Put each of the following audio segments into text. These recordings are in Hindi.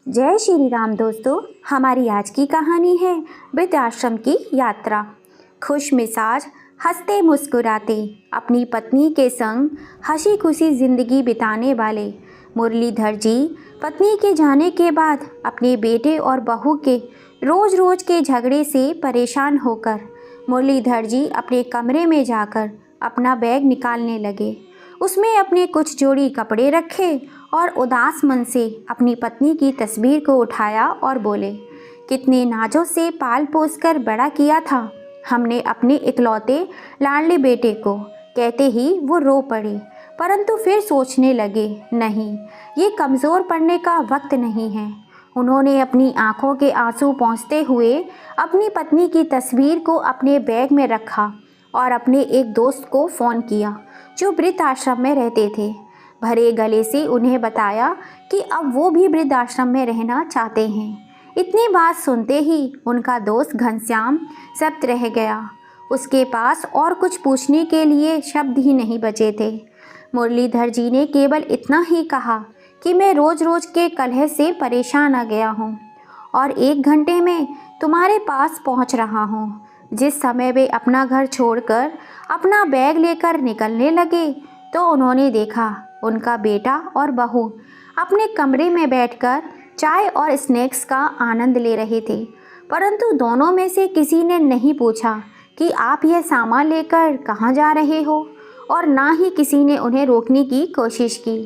जय श्री राम दोस्तों। हमारी आज की कहानी है वृद्धाश्रम की यात्रा। खुश मिजाज, हंसते मुस्कुराते अपनी पत्नी के संग हंसी खुशी ज़िंदगी बिताने वाले मुरलीधर जी पत्नी के जाने के बाद अपने बेटे और बहू के रोज़ रोज़ के झगड़े से परेशान होकर मुरलीधर जी अपने कमरे में जाकर अपना बैग निकालने लगे। उसमें अपने कुछ जोड़ी कपड़े रखे और उदास मन से अपनी पत्नी की तस्वीर को उठाया और बोले, कितने नाजों से पाल पोस कर बड़ा किया था हमने अपने इकलौते लाडले बेटे को। कहते ही वो रो पड़े, परंतु फिर सोचने लगे, नहीं, ये कमज़ोर पड़ने का वक्त नहीं है। उन्होंने अपनी आंखों के आंसू पोंछते हुए अपनी पत्नी की तस्वीर को अपने बैग में रखा और अपने एक दोस्त को फ़ोन किया जो वृद्ध आश्रम में रहते थे। भरे गले से उन्हें बताया कि अब वो भी वृद्ध आश्रम में रहना चाहते हैं। इतनी बात सुनते ही उनका दोस्त घनश्याम शब्द रह गया। उसके पास और कुछ पूछने के लिए शब्द ही नहीं बचे थे। मुरलीधर जी ने केवल इतना ही कहा कि मैं रोज़ रोज़ के कलह से परेशान आ गया हूँ और 1 घंटे में तुम्हारे पास पहुँच रहा हूँ। जिस समय वे अपना घर छोड़कर अपना बैग लेकर निकलने लगे तो उन्होंने देखा उनका बेटा और बहू अपने कमरे में बैठकर चाय और स्नैक्स का आनंद ले रहे थे, परंतु दोनों में से किसी ने नहीं पूछा कि आप यह सामान लेकर कहाँ जा रहे हो, और ना ही किसी ने उन्हें रोकने की कोशिश की।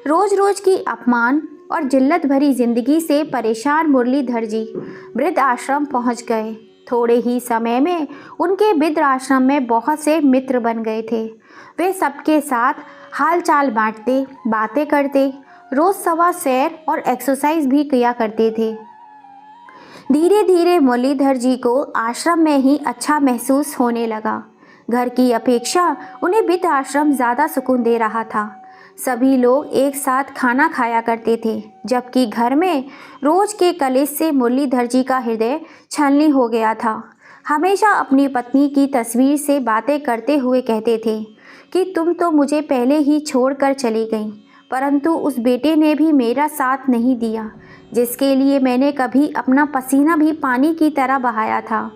रोज़ रोज़ की अपमान और जिल्लत भरी ज़िंदगी से परेशान मुरलीधर जी वृद्ध आश्रम पहुँच गए। थोड़े ही समय में उनके वृद्ध आश्रम में बहुत से मित्र बन गए थे। वे सबके साथ हाल चाल बांटते, बातें करते, रोज़ सवा सैर और एक्सरसाइज भी किया करते थे। धीरे धीरे मुरलीधर जी को आश्रम में ही अच्छा महसूस होने लगा। घर की अपेक्षा उन्हें वृद्ध आश्रम ज़्यादा सुकून दे रहा था। सभी लोग एक साथ खाना खाया करते थे, जबकि घर में रोज़ के कलेश से मुरलीधर जी का हृदय छलनी हो गया था। हमेशा अपनी पत्नी की तस्वीर से बातें करते हुए कहते थे कि तुम तो मुझे पहले ही छोड़कर चली गई, परंतु उस बेटे ने भी मेरा साथ नहीं दिया जिसके लिए मैंने कभी अपना पसीना भी पानी की तरह बहाया था।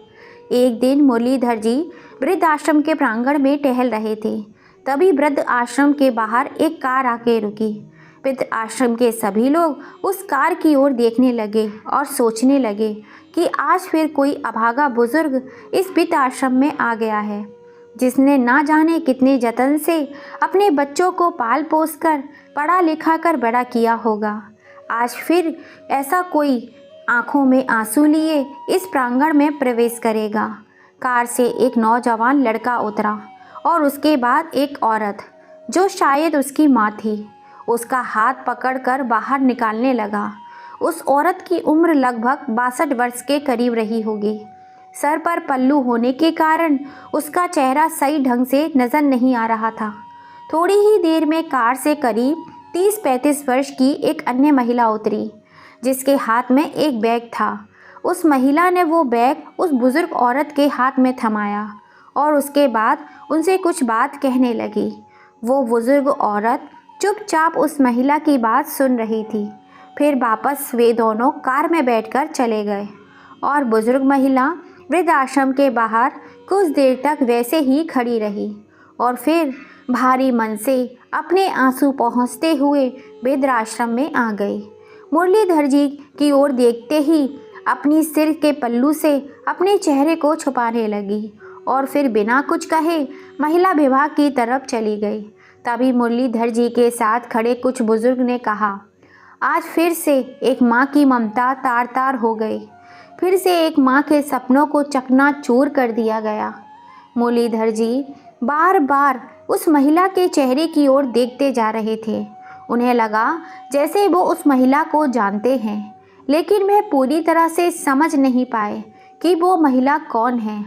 एक दिन मुरलीधर जी वृद्ध आश्रम के प्रांगण में टहल रहे थे। तभी वृद्ध आश्रम के बाहर एक कार आके रुकी। वृद्ध आश्रम के सभी लोग उस कार की ओर देखने लगे और सोचने लगे कि आज फिर कोई अभागा बुजुर्ग इस वृद्ध आश्रम में आ गया है, जिसने ना जाने कितने जतन से अपने बच्चों को पाल पोस कर पढ़ा लिखा कर बड़ा किया होगा। आज फिर ऐसा कोई आंखों में आंसू लिए इस प्रांगण में प्रवेश करेगा। कार से एक नौजवान लड़का उतरा और उसके बाद एक औरत, जो शायद उसकी माँ थी, उसका हाथ पकड़कर बाहर निकालने लगा। उस औरत की उम्र लगभग 62 वर्ष के करीब रही होगी। सर पर पल्लू होने के कारण उसका चेहरा सही ढंग से नज़र नहीं आ रहा था। थोड़ी ही देर में कार से करीब 30-35 वर्ष की एक अन्य महिला उतरी, जिसके हाथ में एक बैग था। उस महिला ने वो बैग उस बुज़ुर्ग औरत के हाथ में थमाया और उसके बाद उनसे कुछ बात कहने लगी। वो बुज़ुर्ग औरत चुपचाप उस महिला की बात सुन रही थी। फिर वापस वे दोनों कार में बैठकर चले गए और बुज़ुर्ग महिला वृद्ध आश्रम के बाहर कुछ देर तक वैसे ही खड़ी रही और फिर भारी मन से अपने आंसू पोंछते हुए वृद्ध आश्रम में आ गई। मुरलीधर जी की ओर देखते ही अपनी सिर के पल्लू से अपने चेहरे को छुपाने लगी और फिर बिना कुछ कहे महिला विभाग की तरफ चली गई। तभी मुरलीधर जी के साथ खड़े कुछ बुजुर्ग ने कहा, आज फिर से एक माँ की ममता तार तार हो गई। फिर से एक माँ के सपनों को चकनाचूर कर दिया गया। मुरलीधर जी बार बार उस महिला के चेहरे की ओर देखते जा रहे थे। उन्हें लगा जैसे वो उस महिला को जानते हैं, लेकिन वह पूरी तरह से समझ नहीं पाए कि वो महिला कौन है।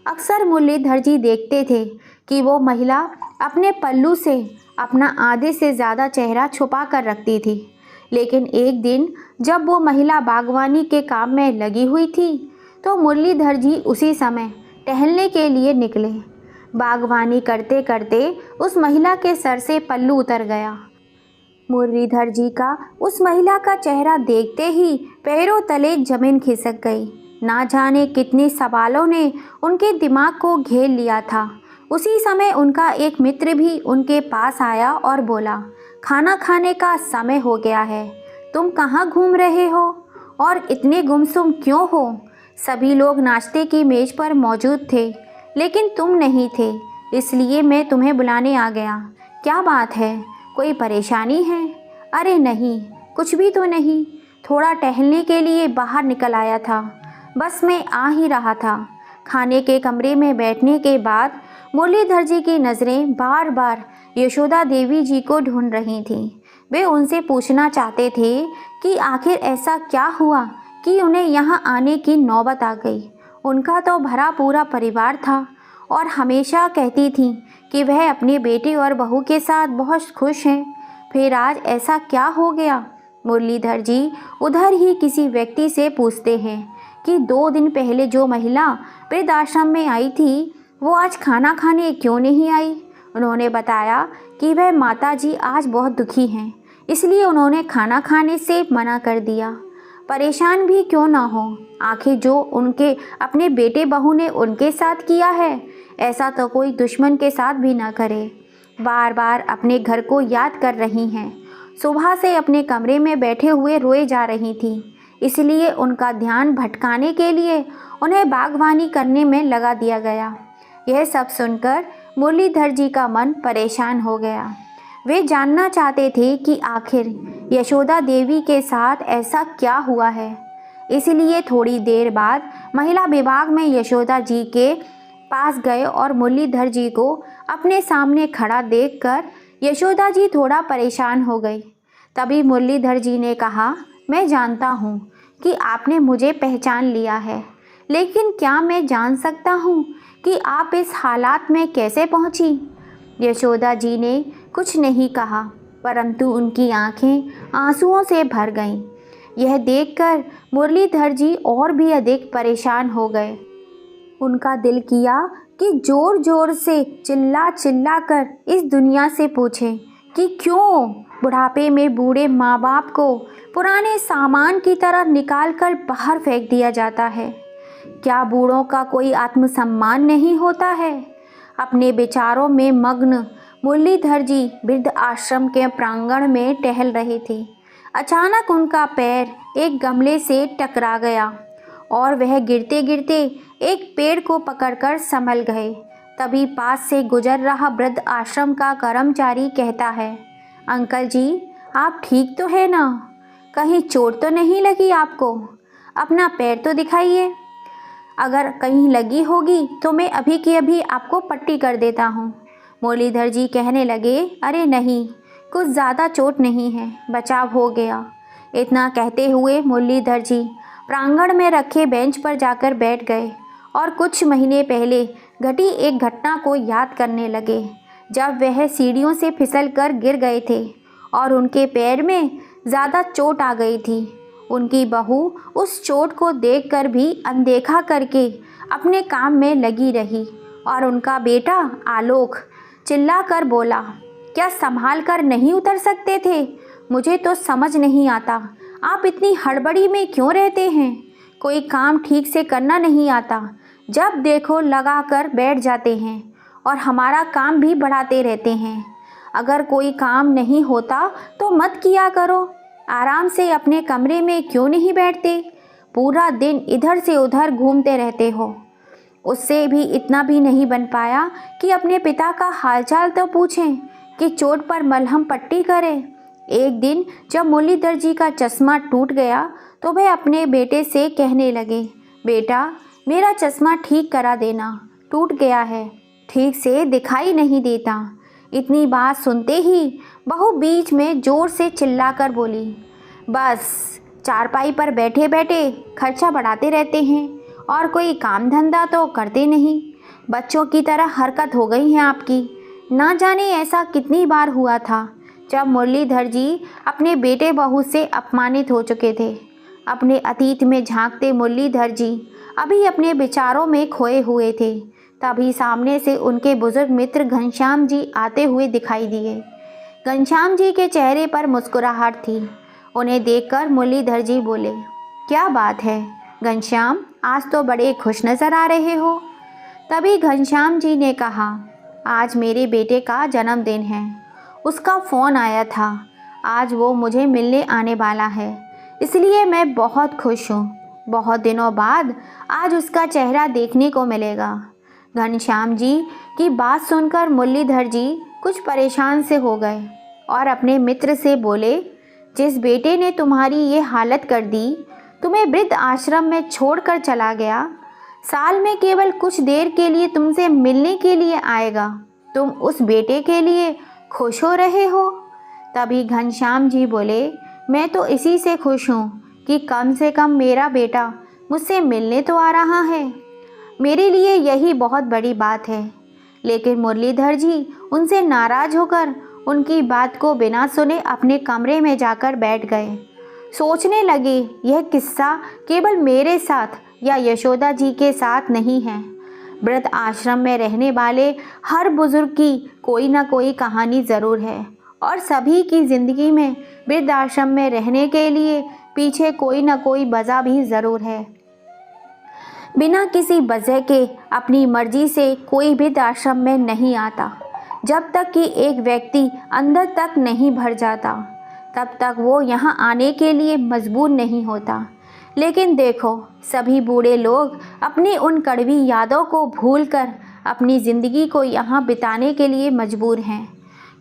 अक्सर मुरलीधर जी देखते थे कि वो महिला अपने पल्लू से अपना आधे से ज़्यादा चेहरा छुपा कर रखती थी, लेकिन एक दिन जब वो महिला बागवानी के काम में लगी हुई थी तो मुरलीधर जी उसी समय टहलने के लिए निकले। बागवानी करते करते उस महिला के सर से पल्लू उतर गया मुरलीधर जी का उस महिला का चेहरा देखते ही पैरों तले जमीन खिसक गई। ना जाने कितने सवालों ने उनके दिमाग को घेर लिया था। उसी समय उनका एक मित्र भी उनके पास आया और बोला, खाना खाने का समय हो गया है, तुम कहाँ घूम रहे हो और इतने गुमसुम क्यों हो? सभी लोग नाश्ते की मेज पर मौजूद थे, लेकिन तुम नहीं थे, इसलिए मैं तुम्हें बुलाने आ गया। क्या बात है, कोई परेशानी है? अरे नहीं, कुछ भी तो नहीं, थोड़ा टहलने के लिए बाहर निकल आया था, बस मैं आ ही रहा था। खाने के कमरे में बैठने के बाद मुरलीधर जी की नज़रें बार बार यशोदा देवी जी को ढूंढ रही थीं। वे उनसे पूछना चाहते थे कि आखिर ऐसा क्या हुआ कि उन्हें यहाँ आने की नौबत आ गई। उनका तो भरा पूरा परिवार था और हमेशा कहती थीं कि वह अपने बेटे और बहू के साथ बहुत खुश हैं, फिर आज ऐसा क्या हो गया? मुरलीधर जी उधर ही किसी व्यक्ति से पूछते हैं कि 2 दिन पहले जो महिला वृद्धाश्रम में आई थी, वो आज खाना खाने क्यों नहीं आई? उन्होंने बताया कि वह माता जी आज बहुत दुखी हैं, इसलिए उन्होंने खाना खाने से मना कर दिया। परेशान भी क्यों ना हो, आखिर जो उनके अपने बेटे बहू ने उनके साथ किया है, ऐसा तो कोई दुश्मन के साथ भी ना करे। बार बार अपने घर को याद कर रही हैं। सुबह से अपने कमरे में बैठे हुए रोए जा रही थी, इसलिए उनका ध्यान भटकाने के लिए उन्हें बागवानी करने में लगा दिया गया। यह सब सुनकर मुरलीधर जी का मन परेशान हो गया। वे जानना चाहते थे कि आखिर यशोदा देवी के साथ ऐसा क्या हुआ है। इसलिए थोड़ी देर बाद महिला विभाग में यशोदा जी के पास गए और मुरलीधर जी को अपने सामने खड़ा देखकर यशोदा जी थोड़ा परेशान हो गई। तभी मुरलीधर जी ने कहा, मैं जानता हूँ कि आपने मुझे पहचान लिया है, लेकिन क्या मैं जान सकता हूँ कि आप इस हालात में कैसे पहुँची? यशोदा जी ने कुछ नहीं कहा, परंतु उनकी आंखें आंसुओं से भर गईं। यह देखकर मुरलीधर जी और भी अधिक परेशान हो गए। उनका दिल किया कि जोर जोर से चिल्ला चिल्ला कर इस दुनिया से पूछें कि क्यों बुढ़ापे में बूढ़े माँ बाप को पुराने सामान की तरह निकाल कर बाहर फेंक दिया जाता है। क्या बूढ़ों का कोई आत्मसम्मान नहीं होता है? अपने विचारों में मग्न मुरलीधर जी वृद्ध आश्रम के प्रांगण में टहल रहे थे। अचानक उनका पैर एक गमले से टकरा गया और वह गिरते गिरते एक पेड़ को पकड़कर संभल गए। तभी पास से गुजर रहा वृद्ध आश्रम का कर्मचारी कहता है, अंकल जी, आप ठीक तो है ना? कहीं चोट तो नहीं लगी आपको? अपना पैर तो दिखाइए। अगर कहीं लगी होगी तो मैं अभी की अभी आपको पट्टी कर देता हूँ। मुरलीधर जी कहने लगे, अरे नहीं, कुछ ज़्यादा चोट नहीं है, बचाव हो गया। इतना कहते हुए मुरलीधर जी प्रांगण में रखे बेंच पर जाकर बैठ गए और कुछ महीने पहले घटी एक घटना को याद करने लगे, जब वह सीढ़ियों से फिसलकर गिर गए थे और उनके पैर में ज़्यादा चोट आ गई थी। उनकी बहू उस चोट को देखकर भी अनदेखा करके अपने काम में लगी रही और उनका बेटा आलोक चिल्लाकर बोला, क्या संभाल कर नहीं उतर सकते थे? मुझे तो समझ नहीं आता, आप इतनी हड़बड़ी में क्यों रहते हैं? कोई काम ठीक से करना नहीं आता, जब देखो लगा कर बैठ जाते हैं और हमारा काम भी बढ़ाते रहते हैं। अगर कोई काम नहीं होता तो मत किया करो, आराम से अपने कमरे में क्यों नहीं बैठते? पूरा दिन इधर से उधर घूमते रहते हो। उससे भी इतना भी नहीं बन पाया कि अपने पिता का हालचाल तो पूछें कि चोट पर मलहम पट्टी करें। एक दिन जब मुरलीधर जी का चश्मा टूट गया तो वह अपने बेटे से कहने लगे, बेटा, मेरा चश्मा ठीक करा देना, टूट गया है, ठीक से दिखाई नहीं देता। इतनी बात सुनते ही बहू बीच में ज़ोर से चिल्लाकर बोली, बस चारपाई पर बैठे बैठे खर्चा बढ़ाते रहते हैं और कोई काम धंधा तो करते नहीं। बच्चों की तरह हरकत हो गई है आपकी। ना जाने ऐसा कितनी बार हुआ था जब मुरलीधर जी अपने बेटे बहू से अपमानित हो चुके थे। अपने अतीत में झांकते मुरलीधर जी अभी अपने विचारों में खोए हुए थे। तभी सामने से उनके बुजुर्ग मित्र घनश्याम जी आते हुए दिखाई दिए। घनश्याम जी के चेहरे पर मुस्कुराहट थी। उन्हें देखकर मुरलीधर जी बोले, क्या बात है घनश्याम, आज तो बड़े खुश नज़र आ रहे हो। तभी घनश्याम जी ने कहा, आज मेरे बेटे का जन्मदिन है, उसका फ़ोन आया था, आज वो मुझे मिलने आने वाला है, इसलिए मैं बहुत खुश हूँ। बहुत दिनों बाद आज उसका चेहरा देखने को मिलेगा। घनश्याम जी की बात सुनकर मुरलीधर जी कुछ परेशान से हो गए और अपने मित्र से बोले, जिस बेटे ने तुम्हारी ये हालत कर दी, तुम्हें वृद्ध आश्रम में छोड़कर चला गया, साल में केवल कुछ देर के लिए तुमसे मिलने के लिए आएगा, तुम उस बेटे के लिए खुश हो रहे हो। तभी घनश्याम जी बोले, मैं तो इसी से खुश हूँ कि कम से कम मेरा बेटा मुझसे मिलने तो आ रहा है, मेरे लिए यही बहुत बड़ी बात है। लेकिन मुरलीधर जी उनसे नाराज़ होकर उनकी बात को बिना सुने अपने कमरे में जाकर बैठ गए। सोचने लगे, यह किस्सा केवल मेरे साथ या यशोदा जी के साथ नहीं है। वृद्ध आश्रम में रहने वाले हर बुजुर्ग की कोई ना कोई कहानी ज़रूर है और सभी की ज़िंदगी में वृद्ध आश्रम में रहने के लिए पीछे कोई ना कोई वजह भी ज़रूर है। बिना किसी वजह के अपनी मर्जी से कोई वृद्ध आश्रम में नहीं आता। जब तक कि एक व्यक्ति अंदर तक नहीं भर जाता, तब तक वो यहाँ आने के लिए मजबूर नहीं होता। लेकिन देखो, सभी बूढ़े लोग अपनी उन कड़वी यादों को भूलकर अपनी ज़िंदगी को यहाँ बिताने के लिए मजबूर हैं।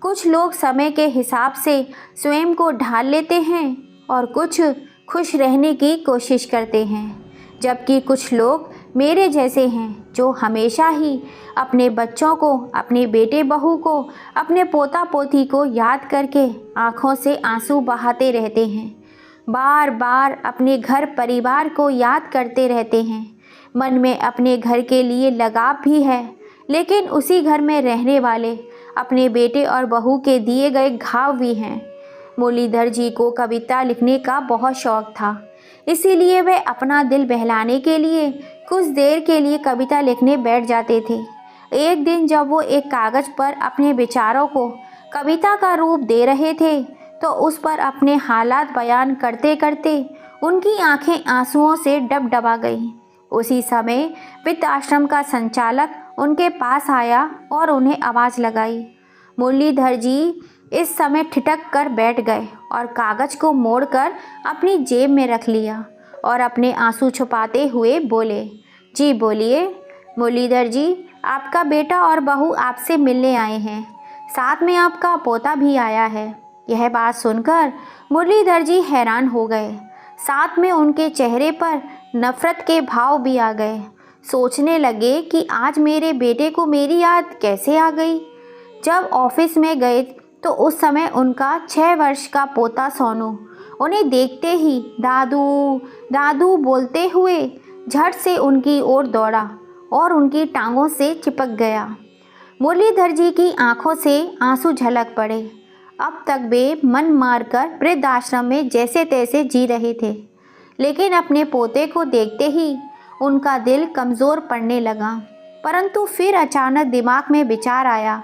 कुछ लोग समय के हिसाब से स्वयं को ढाल लेते हैं और कुछ खुश रहने की कोशिश करते हैं, जबकि कुछ लोग मेरे जैसे हैं जो हमेशा ही अपने बच्चों को, अपने बेटे बहू को, अपने पोता पोती को याद करके आँखों से आंसू बहाते रहते हैं, बार बार अपने घर परिवार को याद करते रहते हैं। मन में अपने घर के लिए लगाव भी है, लेकिन उसी घर में रहने वाले अपने बेटे और बहू के दिए गए घाव भी हैं। मुरलीधर जी को कविता लिखने का बहुत शौक था, इसीलिए वे अपना दिल बहलाने के लिए कुछ देर के लिए कविता लिखने बैठ जाते थे। एक दिन जब वो एक कागज़ पर अपने विचारों को कविता का रूप दे रहे थे, तो उस पर अपने हालात बयान करते करते उनकी आंखें आंसुओं से डबडबा गईं। उसी समय वृद्ध आश्रम का संचालक उनके पास आया और उन्हें आवाज़ लगाई। मुरलीधर जी इस समय ठिठक कर बैठ गए और कागज़ को मोड़कर अपनी जेब में रख लिया और अपने आंसू छुपाते हुए बोले, जी बोलिए मुरलीधर जी, आपका बेटा और बहू आपसे मिलने आए हैं, साथ में आपका पोता भी आया है। यह बात सुनकर मुरलीधर जी हैरान हो गए, साथ में उनके चेहरे पर नफ़रत के भाव भी आ गए। सोचने लगे कि आज मेरे बेटे को मेरी याद कैसे आ गई। जब ऑफिस में गए तो उस समय उनका 6 वर्ष का पोता सोनू उन्हें देखते ही दादू दादू बोलते हुए झट से उनकी ओर दौड़ा और उनकी टांगों से चिपक गया। मुरलीधर जी की आंखों से आंसू झलक पड़े। अब तक वे मन मारकर वृद्ध आश्रम में जैसे तैसे जी रहे थे, लेकिन अपने पोते को देखते ही उनका दिल कमज़ोर पड़ने लगा। परंतु फिर अचानक दिमाग में विचार आया,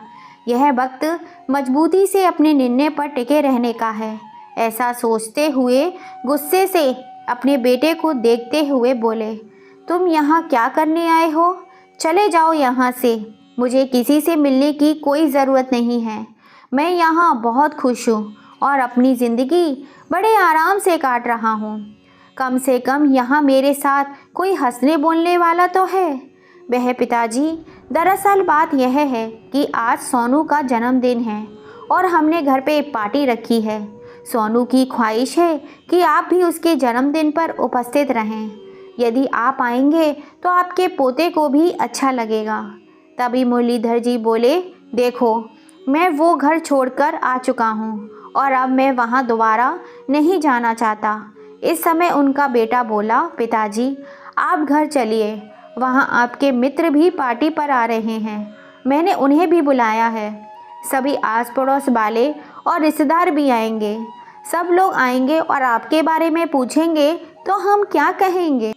यह वक्त मजबूती से अपने निर्णय पर टिके रहने का है। ऐसा सोचते हुए गुस्से से अपने बेटे को देखते हुए बोले, तुम यहाँ क्या करने आए हो? चले जाओ यहाँ से, मुझे किसी से मिलने की कोई ज़रूरत नहीं है। मैं यहाँ बहुत खुश हूँ और अपनी ज़िंदगी बड़े आराम से काट रहा हूँ। कम से कम यहाँ मेरे साथ कोई हंसने बोलने वाला तो है। वह पिताजी, दरअसल बात यह है कि आज सोनू का जन्मदिन है और हमने घर पे पार्टी रखी है। सोनू की ख्वाहिश है कि आप भी उसके जन्मदिन पर उपस्थित रहें। यदि आप आएंगे तो आपके पोते को भी अच्छा लगेगा। तभी मुरलीधर जी बोले, देखो मैं वो घर छोड़कर आ चुका हूँ और अब मैं वहाँ दोबारा नहीं जाना चाहता। इस समय उनका बेटा बोला, पिताजी आप घर चलिए, वहाँ आपके मित्र भी पार्टी पर आ रहे हैं, मैंने उन्हें भी बुलाया है। सभी आस पड़ोस वाले और रिश्तेदार भी आएंगे। सब लोग आएंगे और आपके बारे में पूछेंगे तो हम क्या कहेंगे?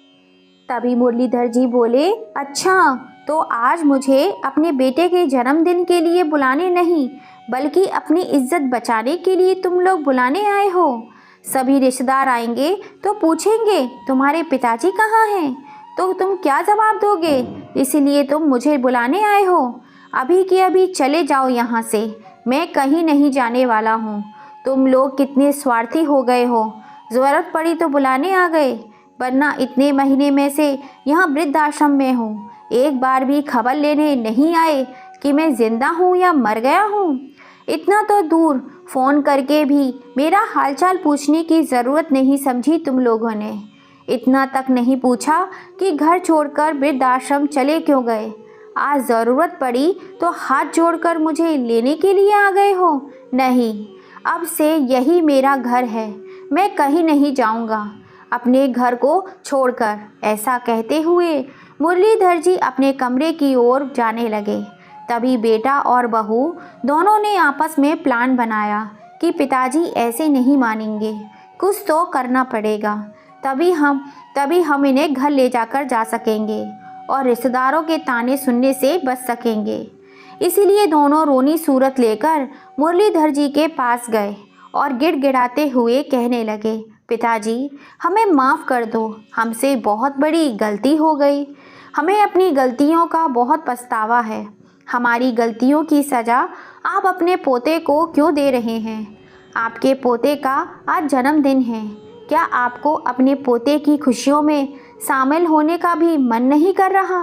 तभी मुरलीधर जी बोले, अच्छा तो आज मुझे अपने बेटे के जन्मदिन के लिए बुलाने नहीं बल्कि अपनी इज्जत बचाने के लिए तुम लोग बुलाने आए हो। सभी रिश्तेदार आएंगे तो पूछेंगे तुम्हारे पिताजी कहाँ हैं, तो तुम क्या जवाब दोगे? इसीलिए तुम मुझे बुलाने आए हो। अभी के अभी चले जाओ यहाँ से, मैं कहीं नहीं जाने वाला हूँ। तुम लोग कितने स्वार्थी हो गए हो, ज़रूरत पड़ी तो बुलाने आ गए, वरना इतने महीने में से यहाँ वृद्धाश्रम में हूँ, एक बार भी खबर लेने नहीं आए कि मैं ज़िंदा हूँ या मर गया हूँ। इतना तो दूर फ़ोन करके भी मेरा हालचाल पूछने की ज़रूरत नहीं समझी तुम लोगों ने। इतना तक नहीं पूछा कि घर छोड़कर वृद्धाश्रम चले क्यों गए। आज ज़रूरत पड़ी तो हाथ जोड़कर मुझे लेने के लिए आ गए हो। नहीं, अब से यही मेरा घर है, मैं कहीं नहीं जाऊंगा अपने घर को छोड़कर। ऐसा कहते हुए मुरलीधर जी अपने कमरे की ओर जाने लगे। तभी बेटा और बहू दोनों ने आपस में प्लान बनाया कि पिताजी ऐसे नहीं मानेंगे, कुछ तो करना पड़ेगा, तभी हम इन्हें घर ले जाकर जा सकेंगे और रिश्तेदारों के ताने सुनने से बच सकेंगे। इसीलिए दोनों रोनी सूरत लेकर मुरलीधर जी के पास गए और गिड़गिड़ाते हुए कहने लगे, पिताजी हमें माफ़ कर दो, हमसे बहुत बड़ी गलती हो गई, हमें अपनी गलतियों का बहुत पछतावा है। हमारी गलतियों की सज़ा आप अपने पोते को क्यों दे रहे हैं? आपके पोते का आज जन्मदिन है, क्या आपको अपने पोते की खुशियों में शामिल होने का भी मन नहीं कर रहा?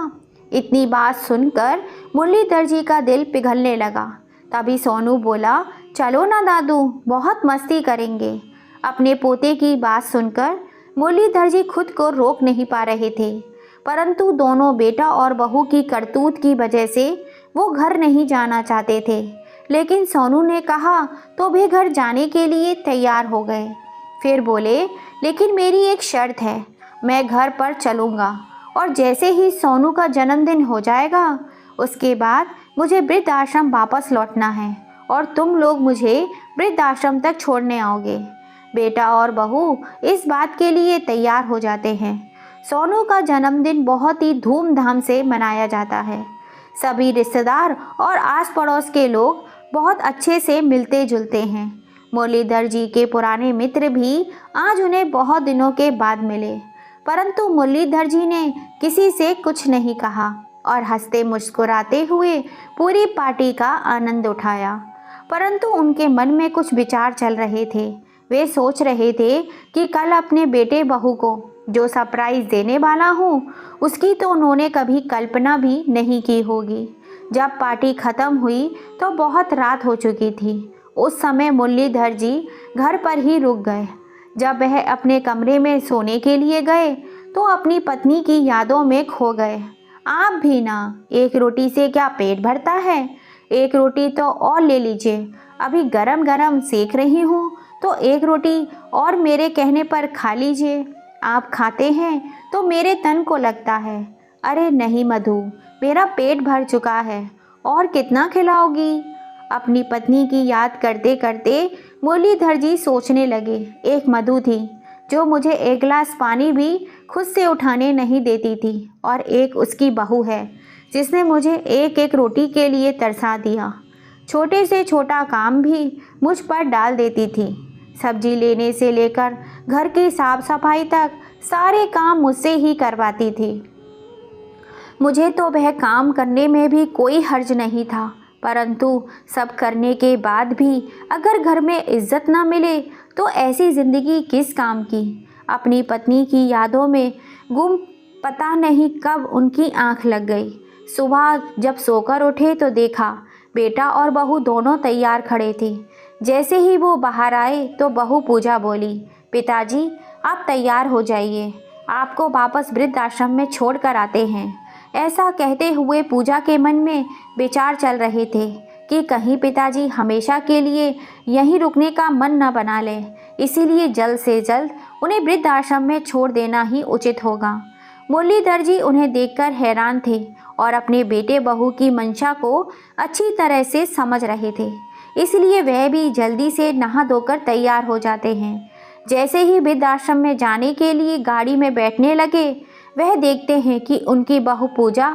इतनी बात सुनकर मुरलीधर जी का दिल पिघलने लगा। तभी सोनू बोला, चलो ना दादू, बहुत मस्ती करेंगे। अपने पोते की बात सुनकर मुरलीधर जी खुद को रोक नहीं पा रहे थे, परंतु दोनों बेटा और बहू की करतूत की वजह से वो घर नहीं जाना चाहते थे। लेकिन सोनू ने कहा तो वे घर जाने के लिए तैयार हो गए। फिर बोले, लेकिन मेरी एक शर्त है, मैं घर पर चलूँगा और जैसे ही सोनू का जन्मदिन हो जाएगा उसके बाद मुझे वृद्धाश्रम वापस लौटना है और तुम लोग मुझे वृद्धाश्रम तक छोड़ने आओगे। बेटा और बहू इस बात के लिए तैयार हो जाते हैं। सोनू का जन्मदिन बहुत ही धूमधाम से मनाया जाता है। सभी रिश्तेदार और आस पड़ोस के लोग बहुत अच्छे से मिलते जुलते हैं। मुरलीधर जी के पुराने मित्र भी आज उन्हें बहुत दिनों के बाद मिले, परंतु मुरलीधर जी ने किसी से कुछ नहीं कहा और हंसते मुस्कुराते हुए पूरी पार्टी का आनंद उठाया। परंतु उनके मन में कुछ विचार चल रहे थे। वे सोच रहे थे कि कल अपने बेटे बहू को जो सरप्राइज़ देने वाला हूँ उसकी तो उन्होंने कभी कल्पना भी नहीं की होगी। जब पार्टी ख़त्म हुई तो बहुत रात हो चुकी थी। उस समय मुरलीधर जी घर पर ही रुक गए। जब वह अपने कमरे में सोने के लिए गए तो अपनी पत्नी की यादों में खो गए। आप भी ना, एक रोटी से क्या पेट भरता है? एक रोटी तो और ले लीजिए, अभी गरम गरम सेक रही हूँ, तो एक रोटी और मेरे कहने पर खा लीजिए। आप खाते हैं तो मेरे तन को लगता है। अरे नहीं मधु, मेरा पेट भर चुका है, और कितना खिलाओगी? अपनी पत्नी की याद करते करते मुरलीधर जी सोचने लगे, एक मधु थी जो मुझे एक गिलास पानी भी खुद से उठाने नहीं देती थी, और एक उसकी बहू है जिसने मुझे एक एक रोटी के लिए तरसा दिया। छोटे से छोटा काम भी मुझ पर डाल देती थी। सब्जी लेने से लेकर घर की साफ सफाई तक सारे काम मुझसे ही करवाती थी। मुझे तो वह काम करने में भी कोई हर्ज नहीं था, परंतु सब करने के बाद भी अगर घर में इज्जत ना मिले तो ऐसी ज़िंदगी किस काम की। अपनी पत्नी की यादों में गुम पता नहीं कब उनकी आंख लग गई। सुबह जब सोकर उठे तो देखा बेटा और बहू दोनों तैयार खड़े थे। जैसे ही वो बाहर आए तो बहू पूजा बोली, पिताजी आप तैयार हो जाइए, आपको वापस वृद्धाश्रम में छोड़ कर आते हैं। ऐसा कहते हुए पूजा के मन में विचार चल रहे थे कि कहीं पिताजी हमेशा के लिए यहीं रुकने का मन न बना ले, इसीलिए जल्द से जल्द उन्हें वृद्धाश्रम में छोड़ देना ही उचित होगा। मुरलीधर जी उन्हें देखकर हैरान थे और अपने बेटे बहू की मंशा को अच्छी तरह से समझ रहे थे, इसलिए वह भी जल्दी से नहा धोकर तैयार हो जाते हैं। जैसे ही वृद्धाश्रम में जाने के लिए गाड़ी में बैठने लगे, वह देखते हैं कि उनकी बहू पूजा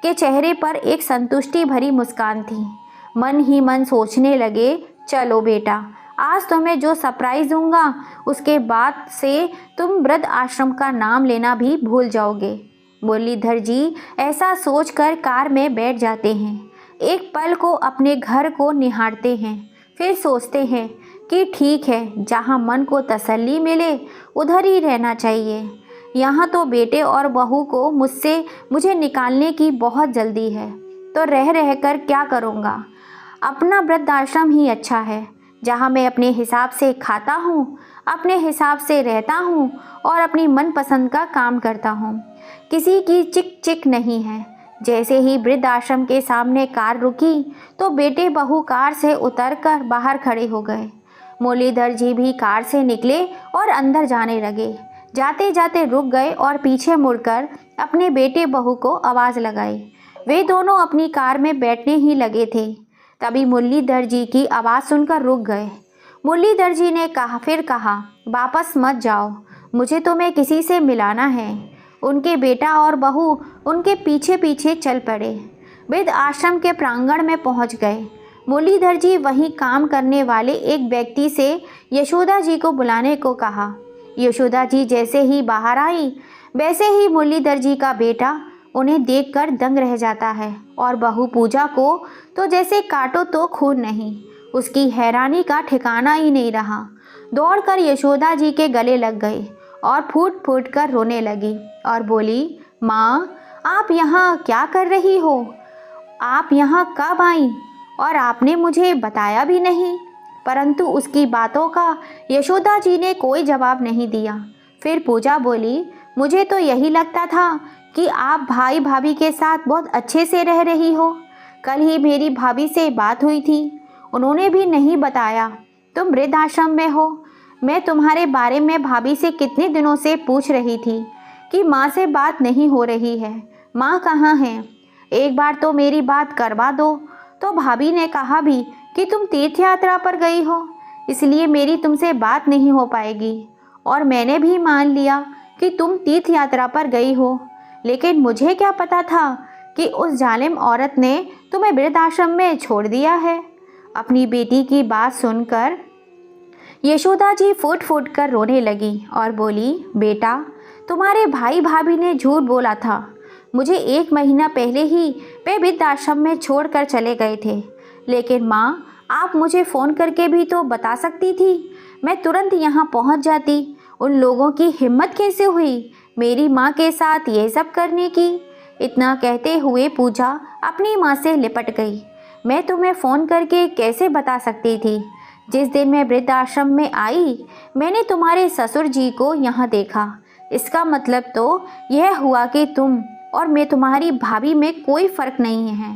के चेहरे पर एक संतुष्टि भरी मुस्कान थी। मन ही मन सोचने लगे, चलो बेटा, आज तुम्हें जो सरप्राइज़ दूंगा उसके बाद से तुम वृद्ध आश्रम का नाम लेना भी भूल जाओगे। मुरलीधर जी ऐसा सोचकर कार में बैठ जाते हैं। एक पल को अपने घर को निहारते हैं, फिर सोचते हैं कि ठीक है, जहाँ मन को तसल्ली मिले उधर ही रहना चाहिए। यहाँ तो बेटे और बहू को मुझे निकालने की बहुत जल्दी है, तो रह रह कर क्या करूँगा। अपना वृद्धाश्रम ही अच्छा है, जहाँ मैं अपने हिसाब से खाता हूँ, अपने हिसाब से रहता हूँ और अपनी मनपसंद का काम करता हूँ। किसी की चिक चिक नहीं है। जैसे ही वृद्धाश्रम के सामने कार रुकी तो बेटे बहू कार से उतरकर बाहर खड़े हो गए। मुरलीधर जी भी कार से निकले और अंदर जाने लगे। जाते जाते रुक गए और पीछे मुड़कर अपने बेटे बहू को आवाज़ लगाई। वे दोनों अपनी कार में बैठने ही लगे थे, तभी मुरलीधर जी की आवाज़ सुनकर रुक गए। मुरलीधर जी ने फिर कहा, वापस मत जाओ, मुझे तुम्हें किसी से मिलाना है। उनके बेटा और बहू उनके पीछे पीछे चल पड़े। वृद्ध आश्रम के प्रांगण में पहुंच गए। मुरलीधर जी वहीं काम करने वाले एक व्यक्ति से यशोदा जी को बुलाने को कहा। यशोदा जी जैसे ही बाहर आई, वैसे ही मुरलीधर जी का बेटा उन्हें देखकर दंग रह जाता है और बहू पूजा को तो जैसे काटो तो खून नहीं। उसकी हैरानी का ठिकाना ही नहीं रहा। दौड़कर यशोदा जी के गले लग गई और फूट फूट कर रोने लगी और बोली, माँ, आप यहाँ क्या कर रही हो? आप यहाँ कब आई और आपने मुझे बताया भी नहीं। परंतु उसकी बातों का यशोदा जी ने कोई जवाब नहीं दिया। फिर पूजा बोली, मुझे तो यही लगता था कि आप भाई भाभी के साथ बहुत अच्छे से रह रही हो। कल ही मेरी भाभी से बात हुई थी, उन्होंने भी नहीं बताया तुम वृद्धाश्रम में हो। मैं तुम्हारे बारे में भाभी से कितने दिनों से पूछ रही थी कि माँ से बात नहीं हो रही है, माँ कहाँ हैं, एक बार तो मेरी बात करवा दो। तो भाभी ने कहा भी कि तुम तीर्थ यात्रा पर गई हो, इसलिए मेरी तुमसे बात नहीं हो पाएगी। और मैंने भी मान लिया कि तुम तीर्थ यात्रा पर गई हो, लेकिन मुझे क्या पता था कि उस जालिम औरत ने तुम्हें वृद्धाश्रम में छोड़ दिया है। अपनी बेटी की बात सुनकर यशोदा जी फूट फूट कर रोने लगी और बोली, बेटा, तुम्हारे भाई भाभी ने झूठ बोला था। मुझे 1 महीना पहले ही वे वृद्धाश्रम में छोड़कर चले गए थे। लेकिन माँ, आप मुझे फ़ोन करके भी तो बता सकती थी, मैं तुरंत यहाँ पहुँच जाती। उन लोगों की हिम्मत कैसे हुई मेरी माँ के साथ ये सब करने की? इतना कहते हुए पूजा अपनी माँ से लिपट गई। मैं तुम्हें फ़ोन करके कैसे बता सकती थी? जिस दिन मैं वृद्धाश्रम में आई, मैंने तुम्हारे ससुर जी को यहाँ देखा। इसका मतलब तो यह हुआ कि तुम और मैं तुम्हारी भाभी में कोई फ़र्क नहीं है।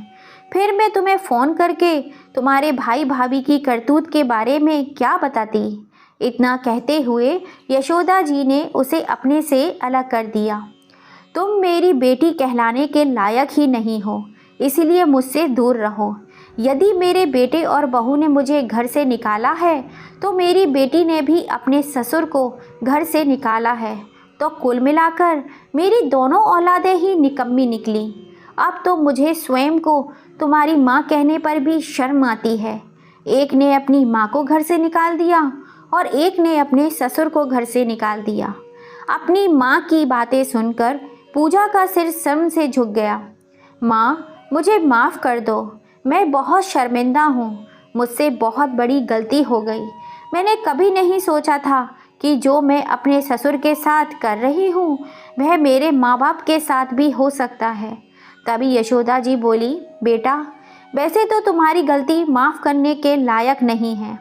फिर मैं तुम्हें फ़ोन करके तुम्हारे भाई भाभी की करतूत के बारे में क्या बताती? इतना कहते हुए यशोदा जी ने उसे अपने से अलग कर दिया। तुम मेरी बेटी कहलाने के लायक ही नहीं हो, इसलिए मुझसे दूर रहो। यदि मेरे बेटे और बहू ने मुझे घर से निकाला है, तो मेरी बेटी ने भी अपने ससुर को घर से निकाला है। तो कुल मिलाकर मेरी दोनों औलादें ही निकम्मी निकली। अब तो मुझे स्वयं को तुम्हारी माँ कहने पर भी शर्म आती है। एक ने अपनी माँ को घर से निकाल दिया और एक ने अपने ससुर को घर से निकाल दिया। अपनी माँ की बातें सुनकर पूजा का सिर शर्म से झुक गया। माँ, मुझे माफ़ कर दो, मैं बहुत शर्मिंदा हूँ। मुझसे बहुत बड़ी गलती हो गई। मैंने कभी नहीं सोचा था कि जो मैं अपने ससुर के साथ कर रही हूँ वह मेरे माँ बाप के साथ भी हो सकता है। तभी यशोदा जी बोली, बेटा, वैसे तो तुम्हारी गलती माफ़ करने के लायक नहीं है,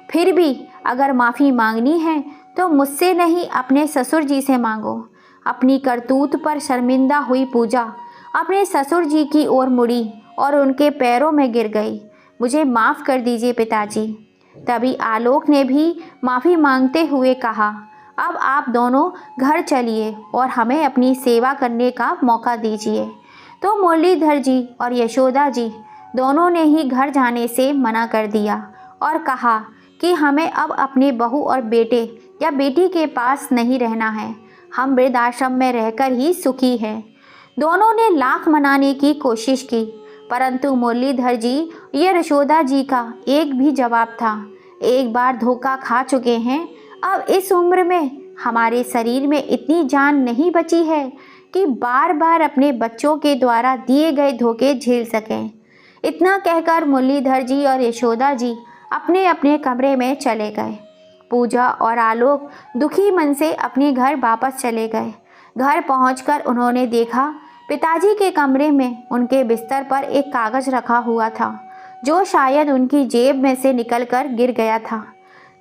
फिर भी अगर माफ़ी मांगनी है तो मुझसे नहीं, अपने ससुर जी से मांगो। अपनी करतूत पर शर्मिंदा हुई पूजा अपने ससुर जी की ओर मुड़ी और उनके पैरों में गिर गई। मुझे माफ़ कर दीजिए पिताजी। तभी आलोक ने भी माफ़ी मांगते हुए कहा, अब आप दोनों घर चलिए और हमें अपनी सेवा करने का मौका दीजिए। तो मुरलीधर जी और यशोदा जी दोनों ने ही घर जाने से मना कर दिया और कहा कि हमें अब अपने बहू और बेटे या बेटी के पास नहीं रहना है, हम वृद्धाश्रम में रहकर ही सुखी हैं। दोनों ने लाख मनाने की कोशिश की, परंतु मुरलीधर जी ये यशोदा जी का एक भी जवाब था। एक बार धोखा खा चुके हैं, अब इस उम्र में हमारे शरीर में इतनी जान नहीं बची है कि बार बार अपने बच्चों के द्वारा दिए गए धोखे झेल सकें। इतना कहकर मुरलीधर जी और यशोदा जी अपने अपने कमरे में चले गए। पूजा और आलोक दुखी मन से अपने घर वापस चले गए। घर पहुंचकर उन्होंने देखा पिताजी के कमरे में उनके बिस्तर पर एक कागज़ रखा हुआ था, जो शायद उनकी जेब में से निकलकर गिर गया था।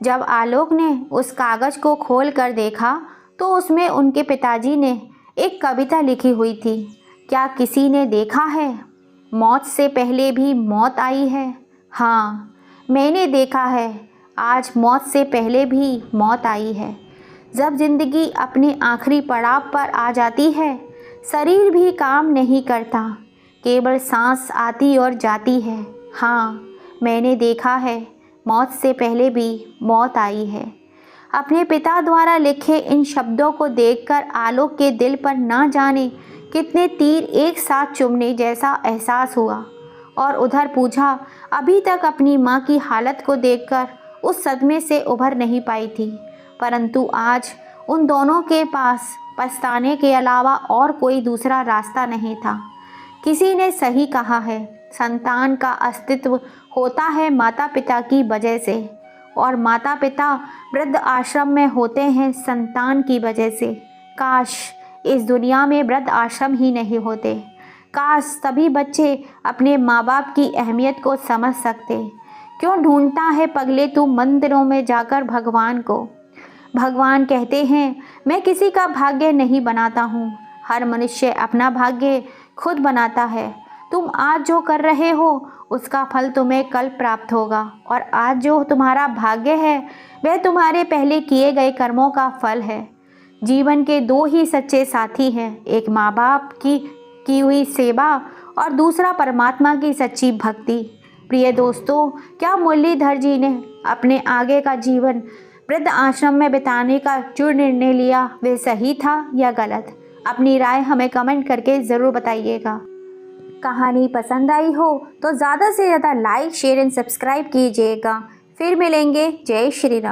जब आलोक ने उस कागज़ को खोल कर देखा तो उसमें उनके पिताजी ने एक कविता लिखी हुई थी। क्या किसी ने देखा है, मौत से पहले भी मौत आई है? हाँ, मैंने देखा है, आज मौत से पहले भी मौत आई है। जब ज़िंदगी अपने आखिरी पड़ाव पर आ जाती है, शरीर भी काम नहीं करता, केवल सांस आती और जाती है। हाँ, मैंने देखा है, मौत से पहले भी मौत आई है। अपने पिता द्वारा लिखे इन शब्दों को देखकर आलोक के दिल पर ना जाने कितने तीर एक साथ चुभने जैसा एहसास हुआ। और उधर पूजा अभी तक अपनी माँ की हालत को देखकर उस सदमे से उभर नहीं पाई थी, परंतु आज उन दोनों के पास पछताने के अलावा और कोई दूसरा रास्ता नहीं था। किसी ने सही कहा है, संतान का अस्तित्व होता है माता पिता की वजह से, और माता पिता वृद्ध आश्रम में होते हैं संतान की वजह से। काश इस दुनिया में वृद्ध आश्रम ही नहीं होते, काश सभी बच्चे अपने माँ बाप की अहमियत को समझ सकते। क्यों ढूंढता है पगले तू मंदिरों में जाकर भगवान को? भगवान कहते हैं, मैं किसी का भाग्य नहीं बनाता हूँ, हर मनुष्य अपना भाग्य खुद बनाता है। तुम आज जो कर रहे हो उसका फल तुम्हें कल प्राप्त होगा, और आज जो तुम्हारा भाग्य है वह तुम्हारे पहले किए गए कर्मों का फल है। जीवन के दो ही सच्चे साथी हैं, एक माँ बाप की हुई सेवा और दूसरा परमात्मा की सच्ची भक्ति। प्रिय दोस्तों, क्या मुरलीधर जी ने अपने आगे का जीवन वृद्ध आश्रम में बिताने का जो निर्णय लिया वह सही था या गलत? अपनी राय हमें कमेंट करके ज़रूर बताइएगा। कहानी पसंद आई हो तो ज़्यादा से ज़्यादा लाइक, शेयर एंड सब्सक्राइब कीजिएगा। फिर मिलेंगे। जय श्री राम।